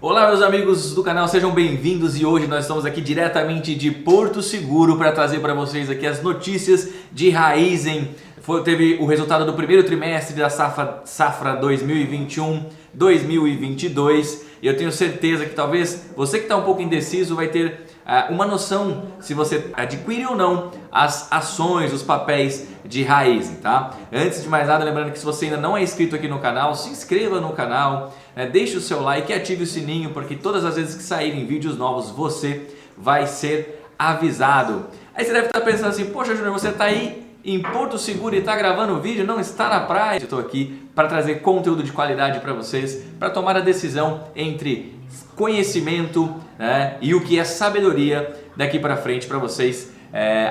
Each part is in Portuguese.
Olá meus amigos do canal, sejam bem-vindos e hoje nós estamos aqui diretamente de Porto Seguro para trazer para vocês aqui as notícias de Raizen. Teve o resultado do primeiro trimestre da safra 2021-2022 e eu tenho certeza que talvez você que está um pouco indeciso vai ter uma noção se você adquire ou não as ações, os papéis de Raizen, tá? Antes de mais nada, lembrando que se você ainda não é inscrito aqui no canal, se inscreva no canal, deixe o seu like e ative o sininho, porque todas as vezes que saírem vídeos novos você vai ser avisado. Aí você deve estar pensando assim, poxa Júnior, você está aí em Porto Seguro e está gravando vídeo, não está na praia? Eu estou aqui para trazer conteúdo de qualidade para vocês, para tomar a decisão entre conhecimento, e o que é sabedoria daqui para frente para vocês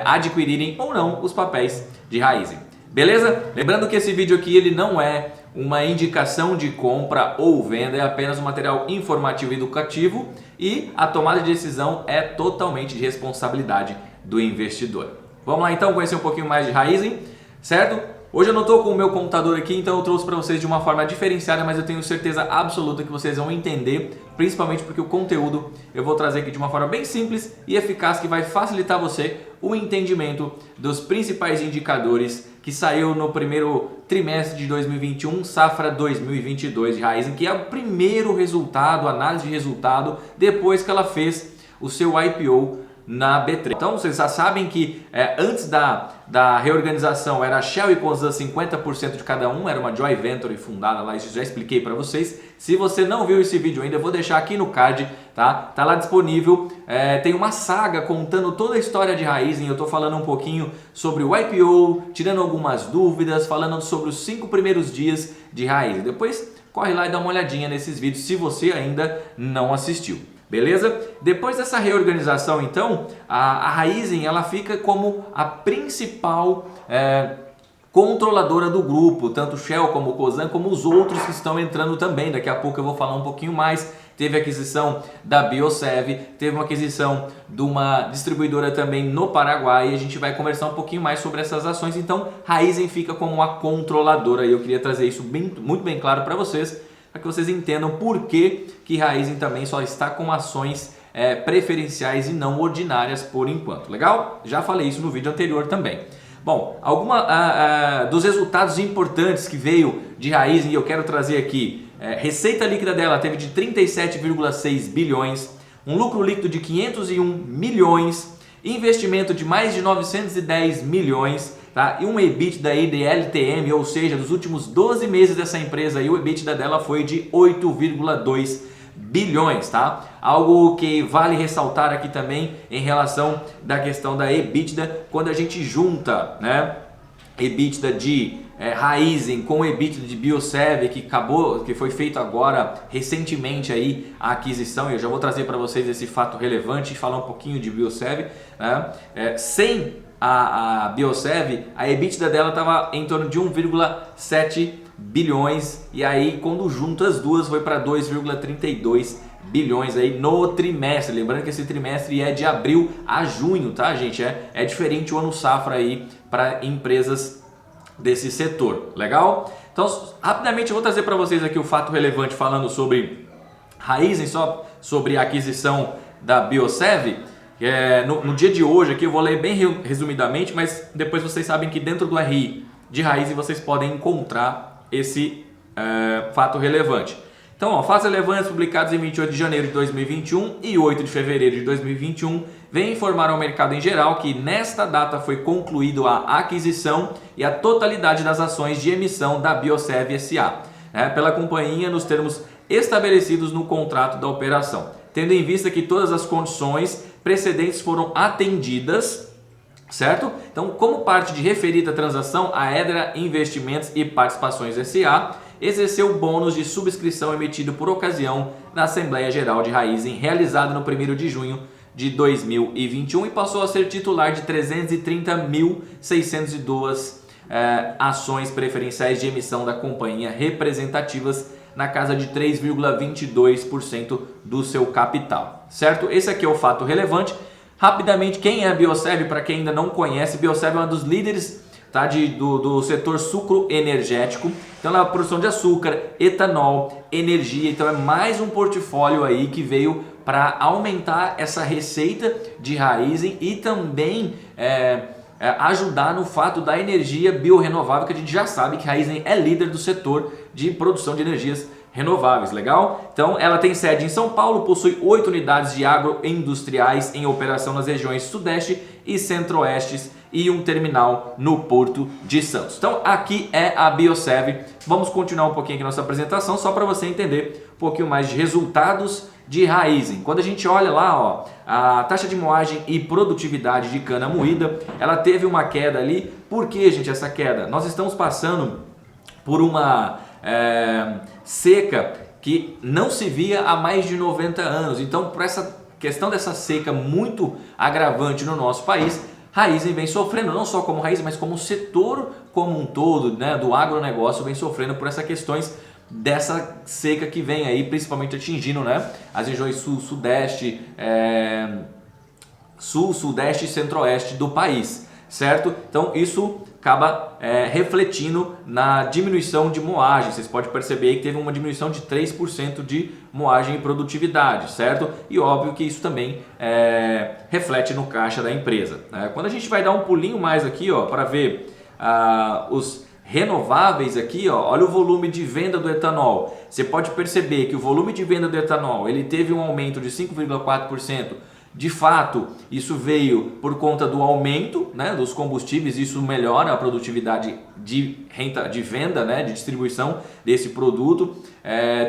adquirirem ou não os papéis de Raizen. Beleza? Lembrando que esse vídeo aqui ele não é uma indicação de compra ou venda, é apenas um material informativo e educativo e a tomada de decisão é totalmente de responsabilidade do investidor. Vamos lá então conhecer um pouquinho mais de Raizen, certo? Hoje eu não estou com o meu computador aqui, então eu trouxe para vocês de uma forma diferenciada, mas eu tenho certeza absoluta que vocês vão entender, principalmente porque o conteúdo eu vou trazer aqui de uma forma bem simples e eficaz que vai facilitar você o entendimento dos principais indicadores que saiu no primeiro trimestre de 2021, safra 2022 de Raizen, que é o primeiro resultado, análise de resultado, depois que ela fez o seu IPO na B3. Então vocês já sabem que antes da reorganização era a Shell e Cosan 50% de cada um, era uma joint venture fundada lá, isso já expliquei para vocês. Se você não viu esse vídeo ainda, eu vou deixar aqui no card, tá lá disponível. Tem uma saga contando toda a história de Raizen, eu estou falando um pouquinho sobre o IPO, tirando algumas dúvidas, falando sobre os 5 primeiros dias de Raizen. Depois corre lá e dá uma olhadinha nesses vídeos se você ainda não assistiu. Beleza? Depois dessa reorganização, então, a Raizen ela fica como a principal controladora do grupo, tanto Shell como Cosan, como os outros que estão entrando também. Daqui a pouco eu vou falar um pouquinho mais. Teve a aquisição da Biosev, teve uma aquisição de uma distribuidora também no Paraguai e a gente vai conversar um pouquinho mais sobre essas ações. Então, Raizen fica como a controladora e eu queria trazer isso muito bem claro para vocês, para que vocês entendam por que Raizen também só está com ações preferenciais e não ordinárias por enquanto. Legal? Já falei isso no vídeo anterior também. Bom, dos resultados importantes que veio de Raizen e eu quero trazer aqui. Receita líquida dela teve de 37,6 bilhões, um lucro líquido de 501 milhões, investimento de mais de 910 milhões, tá? E um EBITDA aí de LTM, ou seja, dos últimos 12 meses dessa empresa, aí, o EBITDA dela foi de 8,2 bilhões, tá? Algo que vale ressaltar aqui também em relação da questão da EBITDA, quando a gente junta, EBITDA de Raizen com o EBITDA de Biosev, que foi feito agora recentemente aí a aquisição, e eu já vou trazer para vocês esse fato relevante e falar um pouquinho de Biosev, sem a Biosev, a EBITDA dela estava em torno de 1,7 bilhões e aí quando junta as duas foi para 2,32 bilhões aí no trimestre. Lembrando que esse trimestre é de abril a junho, tá gente? É diferente o ano safra aí para empresas desse setor, legal? Então rapidamente eu vou trazer para vocês aqui o fato relevante falando sobre Raizen, só sobre a aquisição da Biosev. No dia de hoje aqui eu vou ler bem resumidamente, mas depois vocês sabem que dentro do RI de Raizen vocês podem encontrar esse fato relevante. Então, fatos relevantes publicados em 28 de janeiro de 2021 e 8 de fevereiro de 2021 vêm informar ao mercado em geral que nesta data foi concluído a aquisição e a totalidade das ações de emissão da Biosev SA, pela companhia nos termos estabelecidos no contrato da operação, tendo em vista que todas as condições precedentes foram atendidas, certo? Então, como parte de referida transação, a Edra Investimentos e Participações SA exerceu o bônus de subscrição emitido por ocasião na Assembleia Geral de Raizen, realizada no 1º de junho de 2021 e passou a ser titular de 330.602 ações preferenciais de emissão da companhia, representativas na casa de 3,22% do seu capital, certo? Esse aqui é o fato relevante. Rapidamente, quem é a Biosev? Para quem ainda não conhece, Biosev é uma dos líderes tá? Do setor sucroenergético. Então ela é a produção de açúcar, etanol, energia. Então é mais um portfólio aí que veio para aumentar essa receita de Raízen e também ajudar no fato da energia biorrenovável, que a gente já sabe que Raízen é líder do setor de produção de energias renováveis, legal? Então ela tem sede em São Paulo, possui 8 unidades de agroindustriais em operação nas regiões Sudeste e Centro-Oeste e um terminal no Porto de Santos. Então aqui é a Biosev. Vamos continuar um pouquinho aqui nossa apresentação só para você entender um pouquinho mais de resultados de Raízen. Quando a gente olha lá, ó, a taxa de moagem e produtividade de cana moída, ela teve uma queda ali. Por que, gente, essa queda? Nós estamos passando por uma seca que não se via há mais de 90 anos. Então, por essa questão dessa seca muito agravante no nosso país, Raízen vem sofrendo, não só como Raízen, mas como o setor como um todo, né, do agronegócio vem sofrendo por essas questões dessa seca que vem aí, principalmente atingindo, né, as regiões sul, sudeste, sudeste e centro-oeste do país, certo? Então isso acaba refletindo na diminuição de moagem. Vocês podem perceber que teve uma diminuição de 3% de moagem e produtividade, certo? E óbvio que isso também reflete no caixa da empresa, né? Quando a gente vai dar um pulinho mais aqui, ó, para ver os renováveis aqui, ó, olha o volume de venda do etanol. Você pode perceber que o volume de venda do etanol ele teve um aumento de 5,4%. De fato, isso veio por conta do aumento, né, dos combustíveis, isso melhora a produtividade de venda, né, de distribuição desse produto.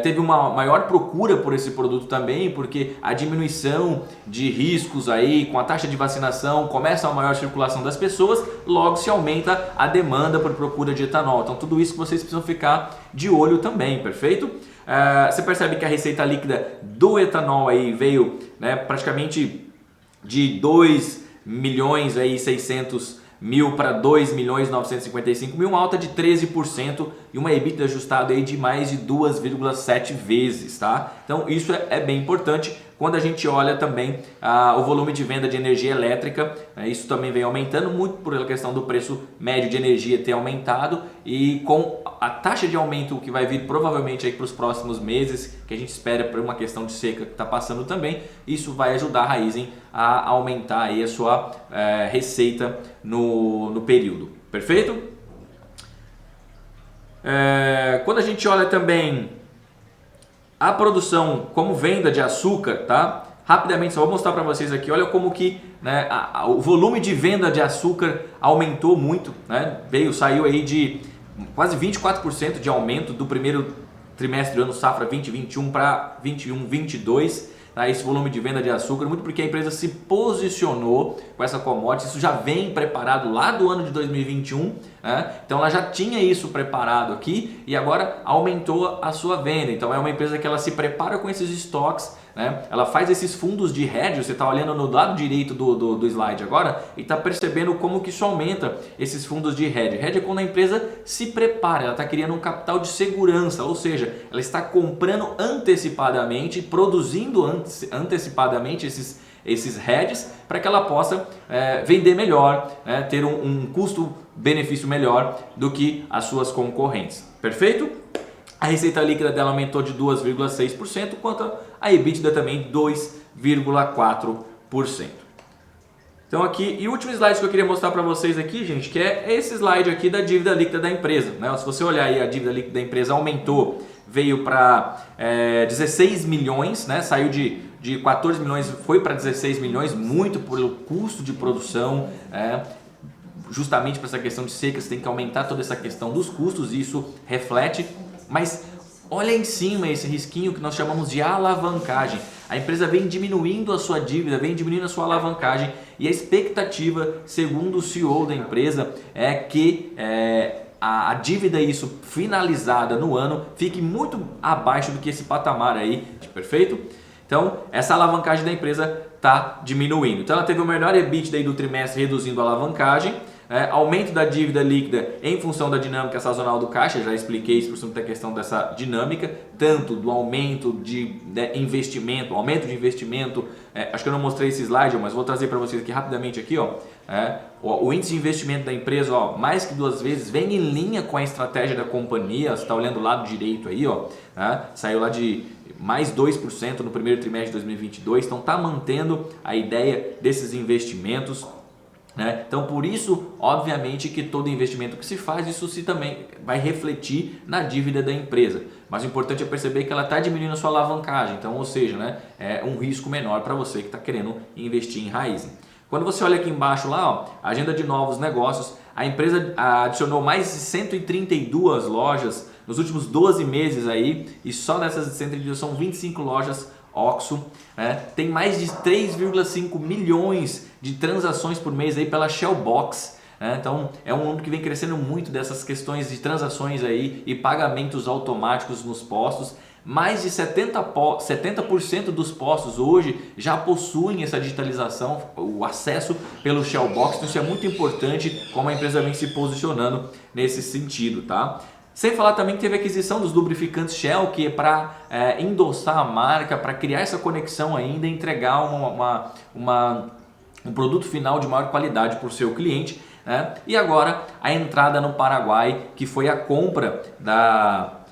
Teve uma maior procura por esse produto também, porque a diminuição de riscos aí, com a taxa de vacinação, começa a maior circulação das pessoas, logo se aumenta a demanda por procura de etanol. Então tudo isso que vocês precisam ficar de olho também, perfeito? Você percebe que a receita líquida do etanol aí veio, né, praticamente de 2 milhões aí 600 mil para 2 milhões 955 mil, uma alta de 13% e uma EBITDA ajustada aí de mais de 2,7 vezes, tá? Então isso é bem importante. Quando a gente olha também o volume de venda de energia elétrica, isso também vem aumentando muito por a questão do preço médio de energia ter aumentado e com a taxa de aumento que vai vir provavelmente aí para os próximos meses, que a gente espera por uma questão de seca que está passando também, isso vai ajudar a Raízen a aumentar aí a sua receita no período. Perfeito? Quando a gente olha também a produção como venda de açúcar, tá? Rapidamente, só vou mostrar para vocês aqui, olha como que, né, o volume de venda de açúcar aumentou muito, né? Saiu aí de quase 24% de aumento do primeiro trimestre do ano safra 2021 para 21/22, tá? Esse volume de venda de açúcar, muito porque a empresa se posicionou com essa commodity, isso já vem preparado lá do ano de 2021, né? Então ela já tinha isso preparado aqui e agora aumentou a sua venda. Então é uma empresa que ela se prepara com esses estoques, né? Ela faz esses fundos de hedge. Você está olhando no lado direito do slide agora e está percebendo como que isso aumenta esses fundos de hedge. Hedge é quando a empresa se prepara, ela está criando um capital de segurança, ou seja, ela está comprando antecipadamente, produzindo antecipadamente esses hedges para que ela possa vender melhor, né? Ter um custo-benefício melhor do que as suas concorrentes. Perfeito? A receita líquida dela aumentou de 2,6%, enquanto a EBITDA também 2,4%. Então aqui, e o último slide que eu queria mostrar para vocês aqui, gente, que é esse slide aqui da dívida líquida da empresa, né? Se você olhar aí, a dívida líquida da empresa aumentou, veio para 16 milhões, né? Saiu de 14 milhões, foi para 16 milhões, muito pelo custo de produção, justamente para essa questão de seca, você tem que aumentar toda essa questão dos custos, e isso reflete. Mas olha em cima esse risquinho que nós chamamos de alavancagem. A empresa vem diminuindo a sua dívida, vem diminuindo a sua alavancagem, e a expectativa, segundo o CEO da empresa, é que a dívida isso finalizada no ano fique muito abaixo do que esse patamar aí, perfeito? Então essa alavancagem da empresa está diminuindo. Então ela teve o melhor EBITDA aí do trimestre, reduzindo a alavancagem, aumento da dívida líquida em função da dinâmica sazonal do caixa, já expliquei isso por cima da questão dessa dinâmica, tanto do aumento de investimento, acho que eu não mostrei esse slide, mas vou trazer para vocês aqui rapidamente aqui, ó. O índice de investimento da empresa, ó, mais que 2 vezes, vem em linha com a estratégia da companhia. Você está olhando o lado direito aí, ó, saiu lá de mais 2% no primeiro trimestre de 2022, então está mantendo a ideia desses investimentos. Então, por isso, obviamente, que todo investimento que se faz, isso também vai refletir na dívida da empresa. Mas o importante é perceber que ela está diminuindo a sua alavancagem, então, ou seja, é um risco menor para você que está querendo investir em Raizen. Quando você olha aqui embaixo lá, ó, agenda de novos negócios, a empresa adicionou mais de 132 lojas nos últimos 12 meses aí, e só dessas 132 são 25 lojas OXXO, tem mais de 3,5 milhões de transações por mês aí pela Shellbox. Então é um número que vem crescendo muito dessas questões de transações aí e pagamentos automáticos nos postos. Mais de 70% dos postos hoje já possuem essa digitalização, o acesso pelo Shellbox. Então isso é muito importante como a empresa vem se posicionando nesse sentido, tá? Sem falar também que teve a aquisição dos lubrificantes Shell, que é para endossar a marca, para criar essa conexão ainda e entregar um produto final de maior qualidade para o seu cliente. E agora a entrada no Paraguai, que foi a compra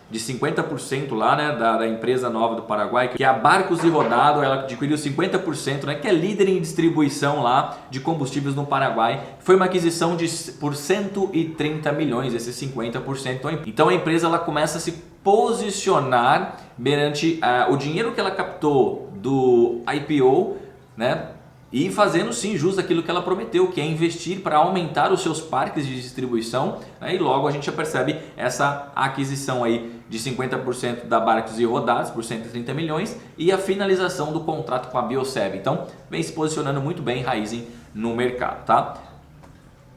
de 50% lá, da empresa nova do Paraguai, que é a Barcos e Rodado. Ela adquiriu 50%, que é líder em distribuição lá de combustíveis no Paraguai. Foi uma aquisição por 130 milhões, esses 50%. Então a empresa ela começa a se posicionar perante o dinheiro que ela captou do IPO, e fazendo sim jus aquilo que ela prometeu, que é investir para aumentar os seus parques de distribuição, e logo a gente já percebe essa aquisição aí de 50% da Barcos e Rodados por 130 milhões e a finalização do contrato com a Biosev. Então vem se posicionando muito bem Raizen no mercado, tá?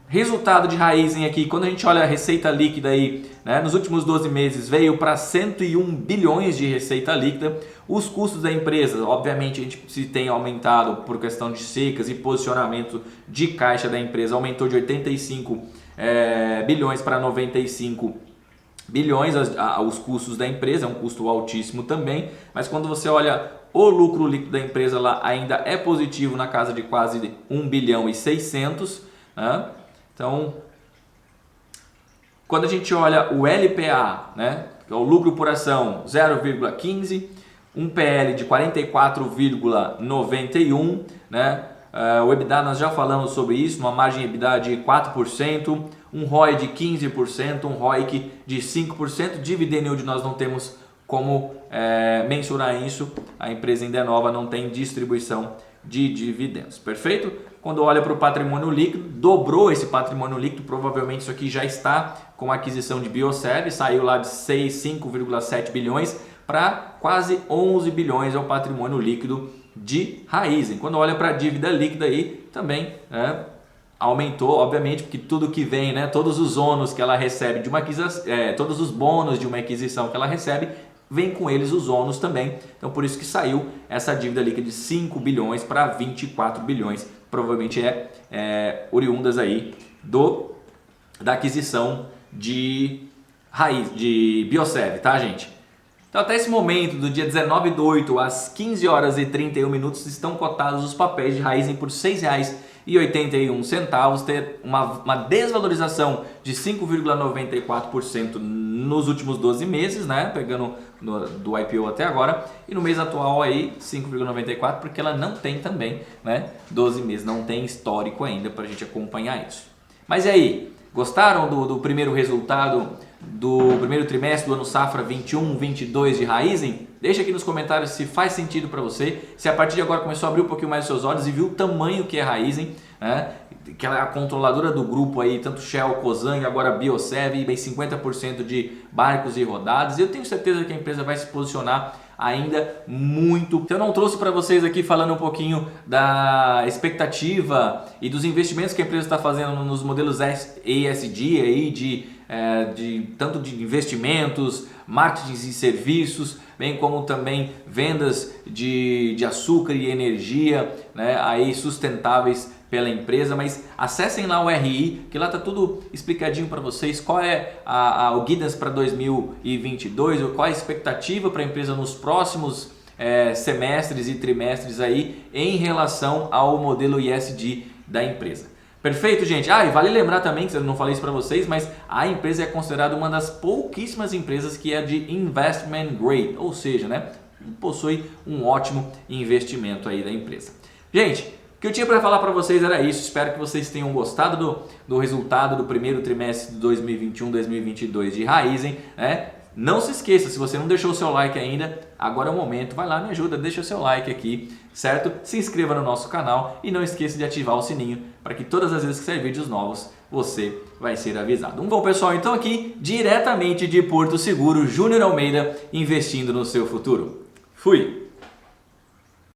Resultado de Raizen aqui, quando a gente olha a receita líquida aí, nos últimos 12 meses veio para 101 bilhões de receita líquida. Os custos da empresa, obviamente a gente se tem aumentado por questão de secas e posicionamento de caixa da empresa, aumentou de 85 bilhões para 95 bilhões os custos da empresa, é um custo altíssimo também, mas quando você olha o lucro líquido da empresa lá ainda é positivo na casa de quase 1 bilhão e 600, Então, quando a gente olha o LPA, que é o lucro por ação, 0,15, um PL de 44,91, o EBITDA nós já falamos sobre isso, uma margem EBITDA de 4%, um ROI de 15%, um ROIC de 5%, dividend yield nós não temos como mensurar isso, a empresa ainda é nova, não tem distribuição de dividendos, perfeito? Quando olha para o patrimônio líquido, dobrou esse patrimônio líquido, provavelmente isso aqui já está com a aquisição de Biosev, saiu lá de 5,7 bilhões para quase 11 bilhões é o patrimônio líquido de Raizen. Quando olha para a dívida líquida aí, também aumentou, obviamente, porque tudo que vem, todos os ônus que ela recebe de uma aquisição, todos os bônus de uma aquisição que ela recebe, vem com eles os ônus também. Então por isso que saiu essa dívida líquida de 5 bilhões para 24 bilhões. Provavelmente oriundas aí da aquisição de Biosev, tá, gente? Então até esse momento, do dia 19/8 às 15 horas e 31 minutos, estão cotados os papéis de Raizen por R$ 6,81, ter uma desvalorização de 5,94% nos últimos 12 meses, pegando do IPO até agora, e no mês atual aí 5,94, porque ela não tem também 12 meses, não tem histórico ainda para a gente acompanhar isso. Mas e aí, gostaram do primeiro resultado do primeiro trimestre do ano safra 21/22 de Raizen? Deixa aqui nos comentários se faz sentido para você, se a partir de agora começou a abrir um pouquinho mais os seus olhos e viu o tamanho que é Raizen, que ela é a controladora do grupo aí, tanto Shell, Cosan e agora Biosev, e bem 50% de Barcos e Rodados. E eu tenho certeza que a empresa vai se posicionar ainda muito. Então eu não trouxe para vocês aqui falando um pouquinho da expectativa e dos investimentos que a empresa está fazendo nos modelos ESG aí tanto de investimentos, marketing e serviços, bem como também vendas de açúcar e energia, aí sustentáveis pela empresa, mas acessem lá o RI, que lá tá tudo explicadinho para vocês, qual é o guidance para 2022, qual é a expectativa para a empresa nos próximos semestres e trimestres aí em relação ao modelo ESG da empresa. Perfeito, gente? E vale lembrar também, que eu não falei isso para vocês, mas a empresa é considerada uma das pouquíssimas empresas que é de investment grade, ou seja, né, possui um ótimo investimento aí da empresa. Gente, o que eu tinha para falar para vocês era isso. Espero que vocês tenham gostado do resultado do primeiro trimestre de 2021-2022 de Raizen, né? Não se esqueça, se você não deixou o seu like ainda, agora é o momento, vai lá, me ajuda, deixa o seu like aqui, certo? Se inscreva no nosso canal e não esqueça de ativar o sininho para que todas as vezes que sair vídeos novos, você vai ser avisado. Bom, pessoal, então aqui, diretamente de Porto Seguro, Júnior Almeida, investindo no seu futuro. Fui!